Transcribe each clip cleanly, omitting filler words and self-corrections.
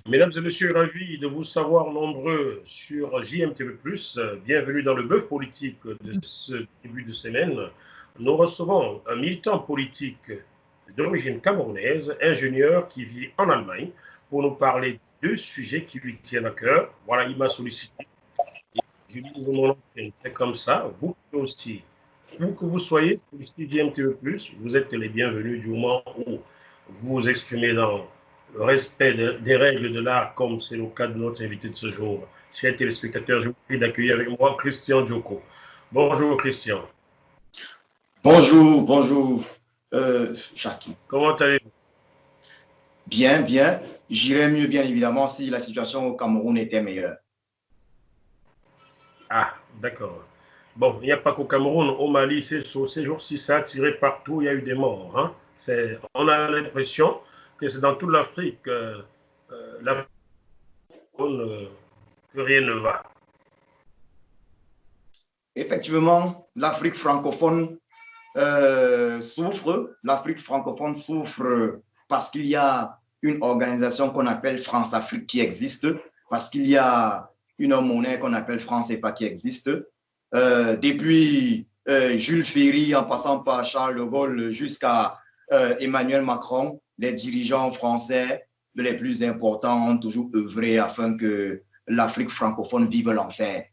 Mesdames et messieurs, ravi de vous savoir nombreux sur JMTV+. Bienvenue dans le bœuf politique de ce début de semaine. Nous recevons un militant politique d'origine camerounaise, ingénieur qui vit en Allemagne, pour nous parler de deux sujets qui lui tiennent à cœur. Voilà, il m'a sollicité. Je lui dis, c'est comme ça, vous aussi. Où que vous soyez, sollicitez JMTV+, vous êtes les bienvenus du moment où vous vous exprimez dans le respect des règles de l'art, comme c'est le cas de notre invité de ce jour. Chers téléspectateurs, je vous prie d'accueillir avec moi Christian Djoko. Bonjour Christian. Bonjour, bonjour, Jackie. Comment allez-vous? Bien, bien. J'irais mieux, bien évidemment, si la situation au Cameroun était meilleure. Ah, d'accord. Bon, il n'y a pas qu'au Cameroun, au Mali, ces jours-ci, ça a tiré partout, il y a eu des morts. Hein. On a l'impression que c'est dans toute l'Afrique, que rien ne va. Effectivement, l'Afrique francophone souffre. L'Afrique francophone souffre parce qu'il y a une organisation qu'on appelle France-Afrique qui existe, parce qu'il y a une monnaie qu'on appelle franc CFA qui existe. Depuis Jules Ferry, en passant par Charles de Gaulle jusqu'à Emmanuel Macron, les dirigeants français les plus importants ont toujours œuvré afin que l'Afrique francophone vive l'enfer.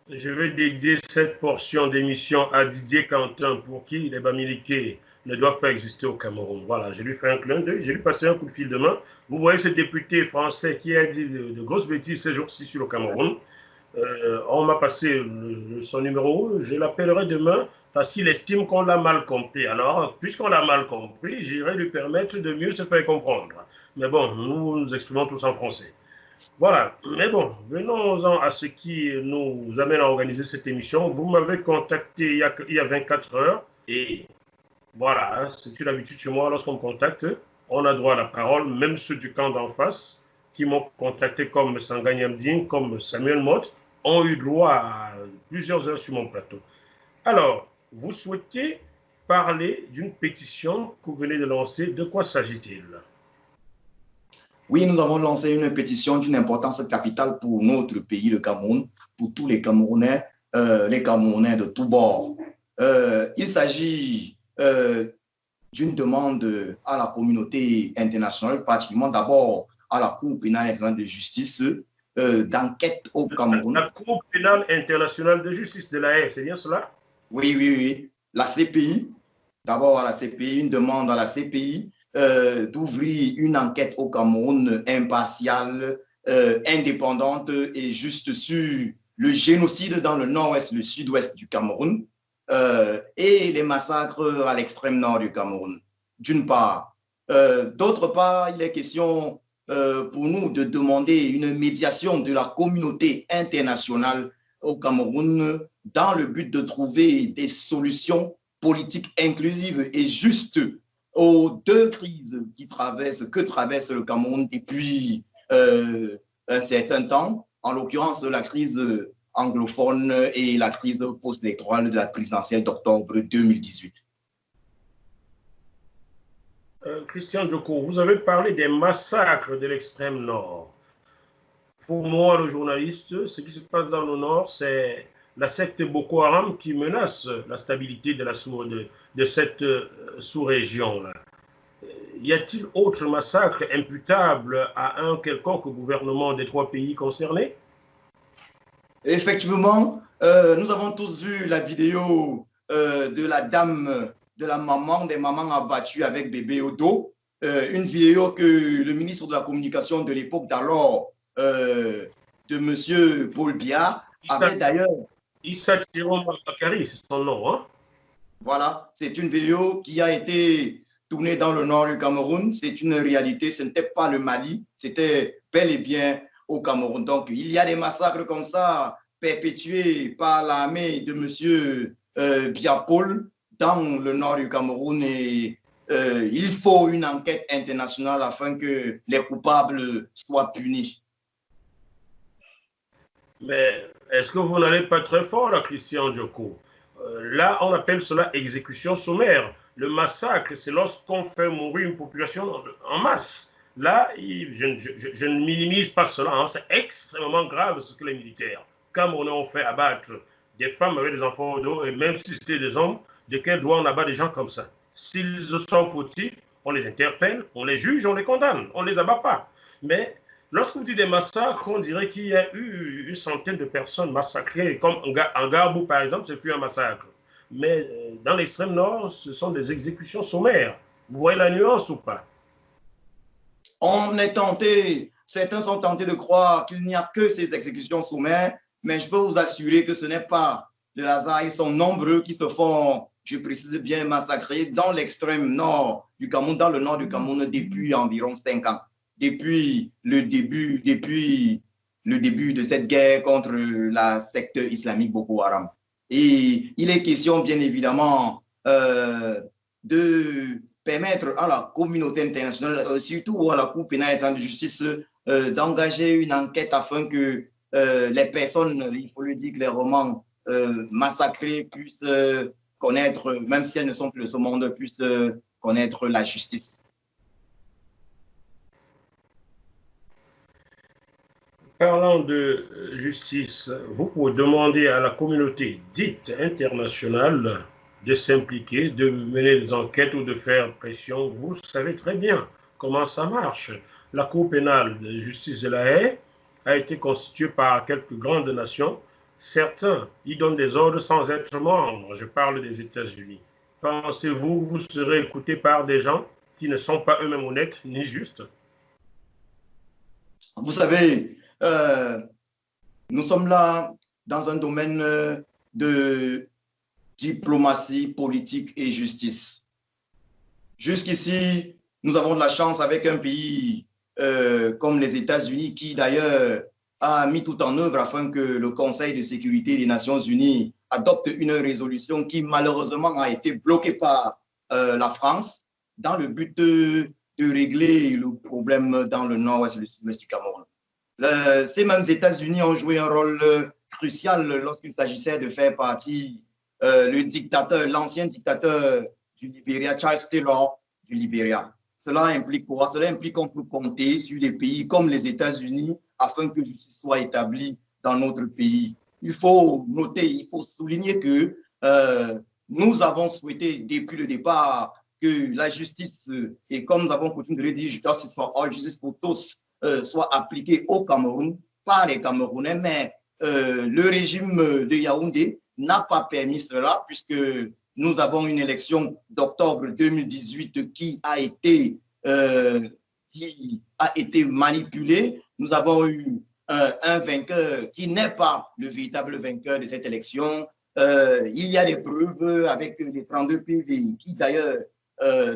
Je vais dédier cette portion d'émission à Didier Quentin, pour qui les Bamileke ne doivent pas exister au Cameroun. Voilà, je lui fais un clin d'œil, je lui passe un coup de fil de main. Vous voyez ce député français qui a dit de grosses bêtises ces jours-ci sur le Cameroun. On m'a passé son numéro, je l'appellerai demain parce qu'il estime qu'on l'a mal compris. Alors, puisqu'on l'a mal compris, j'irai lui permettre de mieux se faire comprendre. Mais bon, nous nous exprimons tous en français. Voilà, mais bon, venons-en à ce qui nous amène à organiser cette émission. Vous m'avez contacté il y a 24 heures et voilà, c'est une habitude chez moi, lorsqu'on me contacte, on a droit à la parole, même ceux du camp d'en face qui m'ont contacté comme Sangani Amdine, comme Samuel Mott, ont eu droit à plusieurs heures sur mon plateau. Alors, vous souhaitiez parler d'une pétition que vous venez de lancer. De quoi s'agit-il? Oui, nous avons lancé une pétition d'une importance capitale pour notre pays, le Cameroun, pour tous les Camerounais de tous bords. Il s'agit d'une demande à la communauté internationale, particulièrement d'abord à la Cour pénale internationale de justice, d'enquête au Cameroun. La Cour pénale internationale de justice de la Haye, c'est bien cela? Oui, oui, oui. La CPI, d'abord à la CPI, une demande à la CPI d'ouvrir une enquête au Cameroun impartiale, indépendante et juste sur le génocide dans le nord-ouest, le sud-ouest du Cameroun et les massacres à l'extrême nord du Cameroun, d'une part. D'autre part, il est question pour nous de demander une médiation de la communauté internationale au Cameroun dans le but de trouver des solutions politiques inclusives et justes aux deux crises que traverse le Cameroun depuis un certain temps, en l'occurrence la crise anglophone et la crise post-électorale de la présidentielle d'octobre 2018. Christian Djoko, vous avez parlé des massacres de l'extrême nord. Pour moi, le journaliste, ce qui se passe dans le nord, c'est la secte Boko Haram qui menace la stabilité de cette sous-région-là. Y a-t-il autre massacre imputable à un quelconque gouvernement des trois pays concernés? Effectivement, nous avons tous vu la vidéo de la dame, de la maman, des mamans abattues avec bébé au dos, une vidéo que le ministre de la Communication de l'époque d'alors, de M. Paul Biya, avait d'ailleurs... Issa Thiron Bakari, c'est son nom, hein? Voilà, c'est une vidéo qui a été tournée dans le nord du Cameroun. C'est une réalité, ce n'était pas le Mali, c'était bel et bien au Cameroun. Donc, il y a des massacres comme ça perpétués par l'armée de M. Biya Paul dans le nord du Cameroun et il faut une enquête internationale afin que les coupables soient punis. Mais est-ce que vous n'allez pas très fort là, Christian Djoko? Là, on appelle cela exécution sommaire. Le massacre, c'est lorsqu'on fait mourir une population en masse. Là, je ne minimise pas cela, hein. C'est extrêmement grave ce que les militaires camerounais ont fait abattre des femmes avec des enfants au dos, et même si c'était des hommes, de quel droit on abat des gens comme ça? S'ils sont fautifs, on les interpelle, on les juge, on les condamne, on ne les abat pas. Mais lorsque vous dites des massacres, on dirait qu'il y a eu une centaine de personnes massacrées, comme en Garbou par exemple, ce fut un massacre. Mais dans l'extrême nord, ce sont des exécutions sommaires. Vous voyez la nuance ou pas? On est tenté, certains sont tentés de croire qu'il n'y a que ces exécutions sommaires, mais je peux vous assurer que ce n'est pas de hasard. Ils sont nombreux qui se font, je précise bien, massacrer dans l'extrême nord du Cameroun, dans le nord du Cameroun, depuis environ 5 ans. Depuis le début de cette guerre contre la secte islamique Boko Haram. Et il est question, bien évidemment, de permettre à la communauté internationale, surtout à la Cour pénale internationale de justice, d'engager une enquête afin que les personnes, il faut le dire clairement, massacrées puissent connaître, même si elles ne sont plus de ce monde, puissent connaître la justice. Parlant de justice, vous pouvez demander à la communauté dite internationale de s'impliquer, de mener des enquêtes ou de faire pression. Vous savez très bien comment ça marche. La Cour pénale de justice de la Haye a été constituée par quelques grandes nations. Certains y donnent des ordres sans être membres. Je parle des États-Unis. Pensez-vous que vous serez écouté par des gens qui ne sont pas eux-mêmes honnêtes ni justes? Vous savez, nous sommes là dans un domaine de diplomatie, politique et justice. Jusqu'ici, nous avons de la chance avec un pays comme les États-Unis qui d'ailleurs a mis tout en œuvre afin que le Conseil de sécurité des Nations Unies adopte une résolution qui malheureusement a été bloquée par la France dans le but de régler le problème dans le nord-ouest et le sud-ouest du Cameroun. Ces mêmes États-Unis ont joué un rôle crucial lorsqu'il s'agissait de faire partie l'ancien dictateur du Libéria, Charles Taylor du Libéria. Cela implique quoi? Cela implique qu'on peut compter sur des pays comme les États-Unis afin que justice soit établie dans notre pays. Il faut noter, il faut souligner que nous avons souhaité depuis le départ que la justice, et comme nous avons coutume de le dire, justice for all, justice pour tous, soit appliquée au Cameroun par les Camerounais, mais le régime de Yaoundé n'a pas permis cela puisque nous avons une élection d'octobre 2018 qui a été manipulée. Nous avons eu un vainqueur qui n'est pas le véritable vainqueur de cette élection. Il y a des preuves avec les 32 PV qui d'ailleurs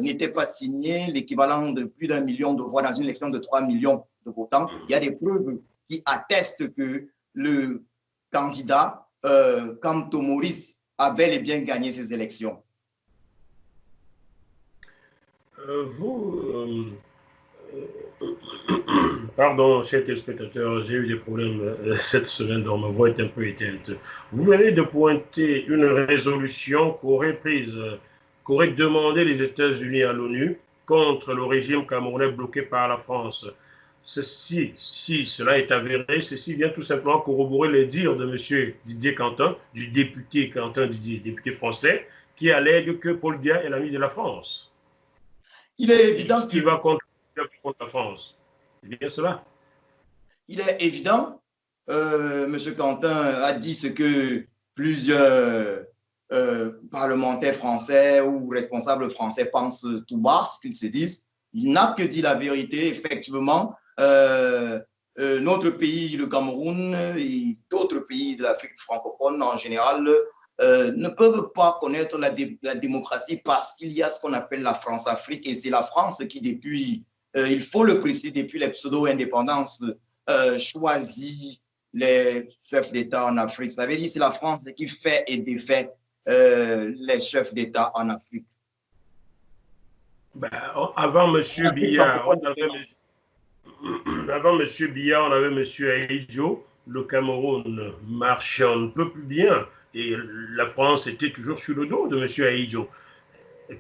n'étaient pas signés, l'équivalent de plus d'1 million de voix dans une élection de 3 millions de votants. Il y a des preuves qui attestent que le candidat Kamto Maurice a bel et bien gagné ces élections. Pardon, chers téléspectateurs, j'ai eu des problèmes cette semaine, donc ma voix est un peu éteinte. Vous venez de pointer une résolution qu'aurait demandé les États-Unis à l'ONU contre le régime camerounais bloqué par la France. Ceci, si cela est avéré, ceci vient tout simplement corroborer les dires de M. Didier Quentin, du député Quentin Didier, député français, qui allègue que Paul Biya est l'ami de la France. Il est évident qu'il va contre la France. C'est bien cela. Il est évident, M. Quentin a dit ce que plusieurs parlementaires français ou responsables français pensent tout bas, ce qu'ils se disent. Il n'a que dit la vérité, effectivement. Notre pays, le Cameroun et d'autres pays de l'Afrique francophone en général ne peuvent pas connaître la démocratie parce qu'il y a ce qu'on appelle la France-Afrique et c'est la France qui depuis, il faut le préciser, depuis les pseudo-indépendances choisit les chefs d'État en Afrique. Ça veut dire que c'est la France qui fait et défait les chefs d'État en Afrique. Ben, avant M. Biya, on avait M. Ahidjo. Le Cameroun marchait un peu plus bien et la France était toujours sur le dos de M. Ahidjo.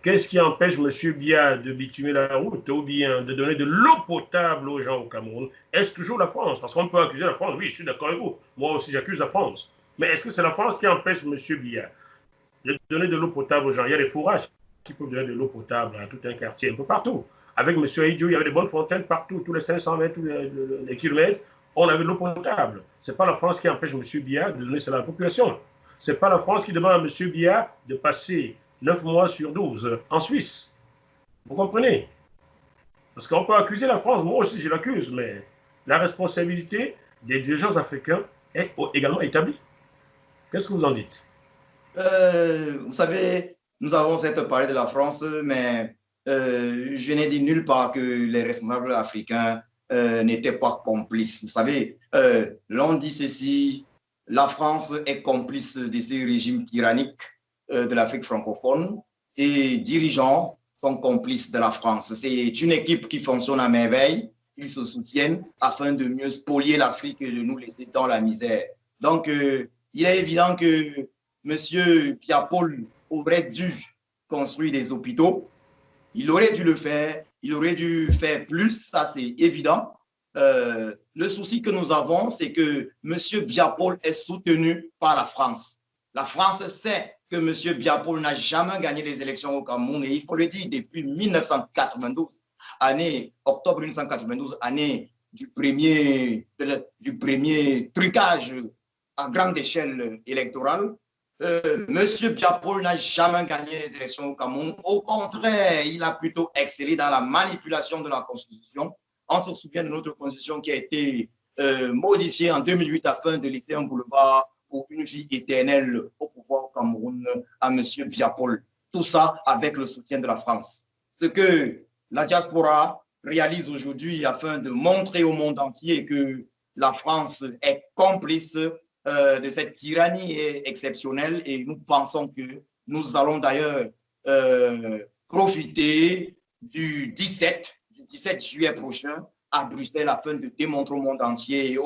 Qu'est-ce qui empêche M. Biya de bitumer la route ou bien de donner de l'eau potable aux gens au Cameroun? Est-ce toujours la France? Parce qu'on peut accuser la France. Oui, je suis d'accord avec vous. Moi aussi, j'accuse la France. Mais est-ce que c'est la France qui empêche M. Biya de donner de l'eau potable aux gens? Il y a des fourrages qui peuvent donner de l'eau potable à tout un quartier, un peu partout. Avec M. Aïdjo, il y avait des bonnes fontaines partout, tous les 500 mètres, tous les kilomètres, on avait de l'eau potable. Ce n'est pas la France qui empêche M. Biya de donner cela à la population. Ce n'est pas la France qui demande à M. Biya de passer 9 mois sur 12 en Suisse. Vous comprenez? Parce qu'on peut accuser la France, moi aussi je l'accuse, mais la responsabilité des dirigeants africains est également établie. Qu'est-ce que vous en dites? Vous savez, nous avons certes parlé de la France, mais je n'ai dit nulle part que les responsables africains n'étaient pas complices. Vous savez, l'on dit ceci, la France est complice de ces régimes tyranniques de l'Afrique francophone. Ses dirigeants sont complices de la France. C'est une équipe qui fonctionne à merveille. Ils se soutiennent afin de mieux spolier l'Afrique et de nous laisser dans la misère. Donc, il est évident que M. Biya-Paul aurait dû construire des hôpitaux. Il aurait dû le faire. Il aurait dû faire plus, ça c'est évident. Le souci que nous avons, c'est que M. Biya-Paul est soutenu par la France. La France sait que M. Biya-Paul n'a jamais gagné les élections au Cameroun et il faut le dire depuis 1992, octobre 1992, année du premier trucage à grande échelle électorale. Monsieur Biya-Paul n'a jamais gagné les élections au Cameroun. Au contraire, il a plutôt excellé dans la manipulation de la Constitution. On se souvient de notre Constitution qui a été modifiée en 2008 afin de laisser un boulevard pour une vie éternelle au pouvoir au Cameroun à monsieur Biya-Paul. Tout ça avec le soutien de la France. Ce que la diaspora réalise aujourd'hui afin de montrer au monde entier que la France est complice de cette tyrannie exceptionnelle et nous pensons que nous allons d'ailleurs profiter du 17 juillet prochain à Bruxelles afin de démontrer au monde entier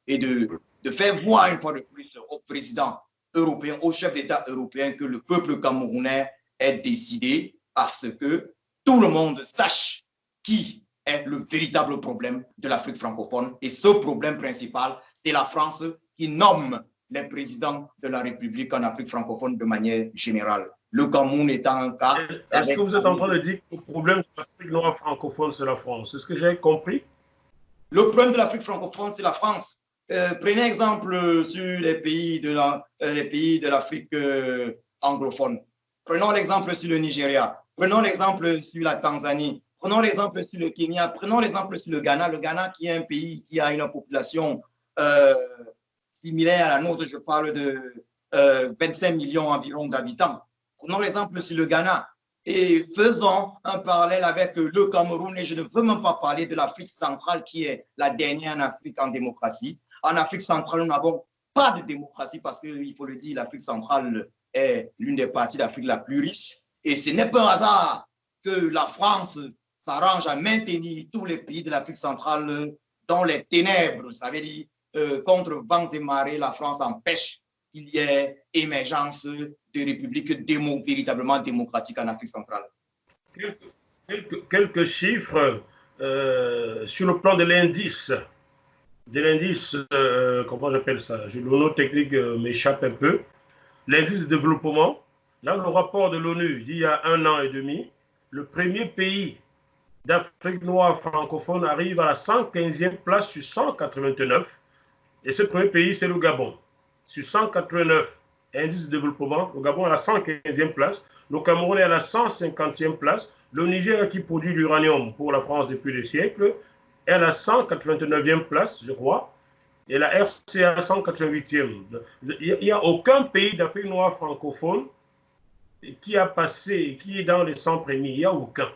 et de faire voir une fois de plus au président européen, au chef d'État européen que le peuple camerounais est décidé à ce que tout le monde sache qui est le véritable problème de l'Afrique francophone. Et ce problème principal, c'est la France qui nomme les présidents de la République en Afrique francophone de manière générale. Le Cameroun étant un cas. Est-ce que vous êtes en train de dire que le problème de l'Afrique noire francophone, c'est la France? C'est ce que j'ai compris? Le problème de l'Afrique francophone, c'est la France. Prenez exemple sur les pays de l'Afrique anglophone. Prenons l'exemple sur le Nigeria. Prenons l'exemple sur la Tanzanie. Prenons l'exemple sur le Kenya. Prenons l'exemple sur le Ghana. Le Ghana qui est un pays qui a une population similaire à la nôtre. Je parle de 25 millions environ d'habitants. Prenons l'exemple sur le Ghana. Et faisons un parallèle avec le Cameroun. Et je ne veux même pas parler de l'Afrique centrale qui est la dernière en Afrique en démocratie. En Afrique centrale, nous n'avons pas de démocratie parce qu'il faut le dire, l'Afrique centrale est l'une des parties d'Afrique la plus riche. Et ce n'est pas un hasard que la France s'arrange à maintenir tous les pays de l'Afrique centrale dans les ténèbres. Ça veut dire, contre vents et marées, la France empêche qu'il y ait émergence de républiques véritablement démocratiques en Afrique centrale. Quelques chiffres sur le plan de l'indice. Comment j'appelle ça? Le nom technique m'échappe un peu. L'indice de développement, dans le rapport de l'ONU d'il y a 1 an et demi, le premier pays d'Afrique noire francophone arrive à la 115e place sur 189. Et ce premier pays, c'est le Gabon. Sur 189 indices de développement, le Gabon est à la 115e place, le Cameroun est à la 150e place, le Niger qui produit l'uranium pour la France depuis des siècles est à la 189e place, je crois, et la RCA à la 188e. Il n'y a aucun pays d'Afrique noire francophone qui a passé, qui est dans les 100 premiers, il n'y a aucun.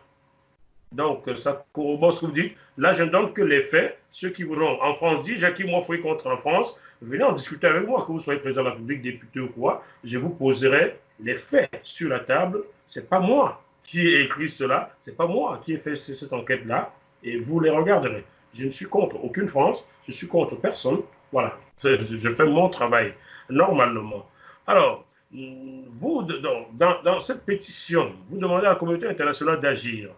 Donc, ça corrobore ce que vous dites. Là, je ne donne que les faits. Ceux qui voudront en France disent, Jackie Moifoué contre en France, venez en discuter avec moi, que vous soyez président de la République, député ou quoi. Je vous poserai les faits sur la table. Ce n'est pas moi qui ai écrit cela. Ce n'est pas moi qui ai fait cette enquête-là. Et vous les regarderez. Je ne suis contre aucune France. Je suis contre personne. Voilà. Je fais mon travail normalement. Alors, vous, dans cette pétition, vous demandez à la communauté internationale d'agir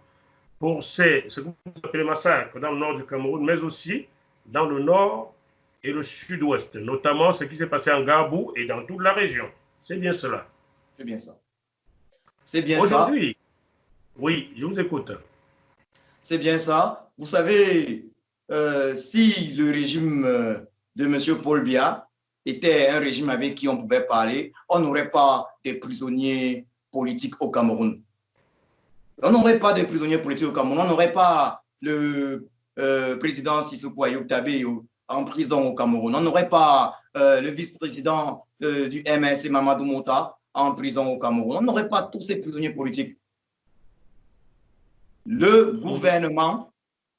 pour ce que vous appelez massacres dans le nord du Cameroun, mais aussi dans le nord et le sud-ouest, notamment ce qui s'est passé en Gabou et dans toute la région. C'est bien cela. C'est bien ça. C'est bien ça. Aujourd'hui, oui, je vous écoute. C'est bien ça. Vous savez, si le régime de M. Paul Biya était un régime avec qui on pouvait parler, on n'aurait pas des prisonniers politiques au Cameroun. On n'aurait pas de prisonniers politiques au Cameroun. On n'aurait pas le président Sissoko Ayub Tabé en prison au Cameroun. On n'aurait pas le vice-président du MNC Mamadou Mota en prison au Cameroun. On n'aurait pas tous ces prisonniers politiques. Le gouvernement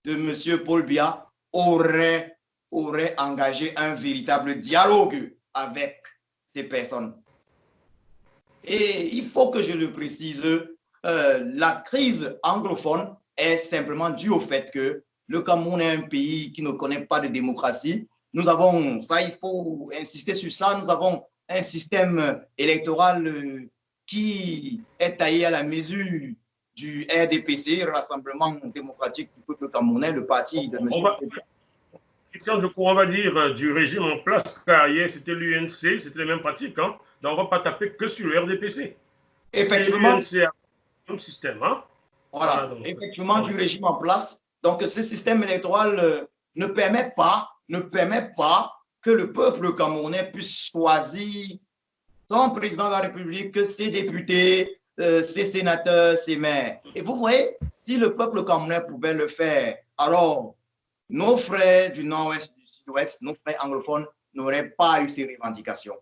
de M. Paul Biya aurait engagé un véritable dialogue avec ces personnes. Et il faut que je le précise, la crise anglophone est simplement due au fait que le Cameroun est un pays qui ne connaît pas de démocratie. Nous avons, ça il faut insister sur ça, nous avons un système électoral qui est taillé à la mesure du RDPC, Rassemblement démocratique du peuple camerounais, le parti de M. On va dire du régime en place, car hier c'était l'UNC, c'était les mêmes pratiques, hein? Donc on ne va pas taper que sur le RDPC. Effectivement. L'UNC a le même système. Hein? Voilà, effectivement, du régime en place. Donc ce système électoral ne permet pas que le peuple camerounais puisse choisir son président de la République, ses députés, ses sénateurs, ses maires. Et vous voyez, si le peuple camerounais pouvait le faire, alors nos frères du nord-ouest, du sud-ouest, nos frères anglophones n'auraient pas eu ces revendications.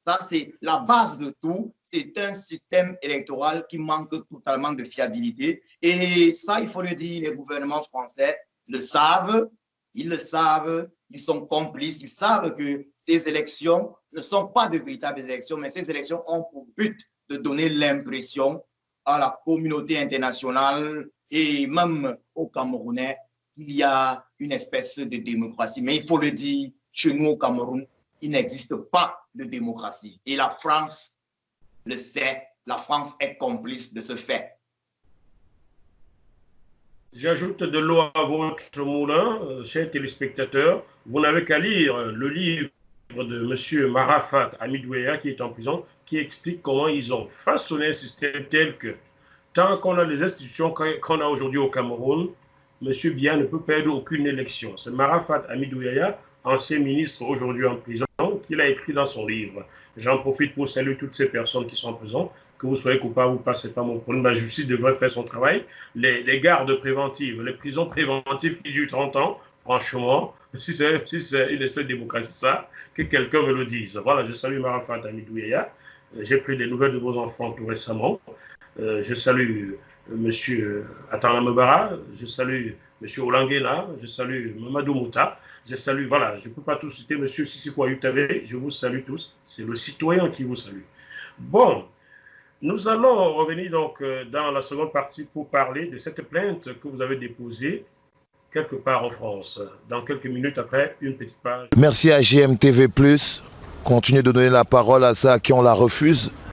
Ça, c'est la base de tout. C'est un système électoral qui manque totalement de fiabilité. Et ça, il faut le dire, les gouvernements français le savent, ils le savent, ils sont complices, ils savent que ces élections ne sont pas de véritables élections, mais ces élections ont pour but de donner l'impression à la communauté internationale et même aux Camerounais qu'il y a une espèce de démocratie. Mais il faut le dire, chez nous au Cameroun, il n'existe pas de démocratie. Et la France le sait, la France est complice de ce fait. J'ajoute de l'eau à votre moulin, chers téléspectateurs. Vous n'avez qu'à lire le livre de M. Marafat Amidouéa, qui est en prison, qui explique comment ils ont façonné un système tel que, tant qu'on a les institutions qu'on a aujourd'hui au Cameroun, M. Biya ne peut perdre aucune élection. C'est Marafat Amidouéa, ancien ministre aujourd'hui en prison, qu'il a écrit dans son livre. J'en profite pour saluer toutes ces personnes qui sont en prison. Que vous soyez coupable ou pas, ce n'est pas mon problème. La justice devrait faire son travail. Les gardes préventives, les prisons préventives qui durent 30 ans, franchement, si c'est une espèce de démocratie, ça, que quelqu'un me le dise. Voilà, je salue Marafat Amidouéa. J'ai pris des nouvelles de vos enfants tout récemment. Je salue M. Atana Mebara, je salue M. Olanguena, je salue Mamadou Mouta, je salue, voilà, je ne peux pas tous citer M. Sissoko Ayub Tabé, je vous salue tous, c'est le citoyen qui vous salue. Bon, nous allons revenir donc dans la seconde partie pour parler de cette plainte que vous avez déposée quelque part en France. Dans quelques minutes après, une petite page. Merci à GMTV+. Continuez de donner la parole à ceux à qui on la refuse.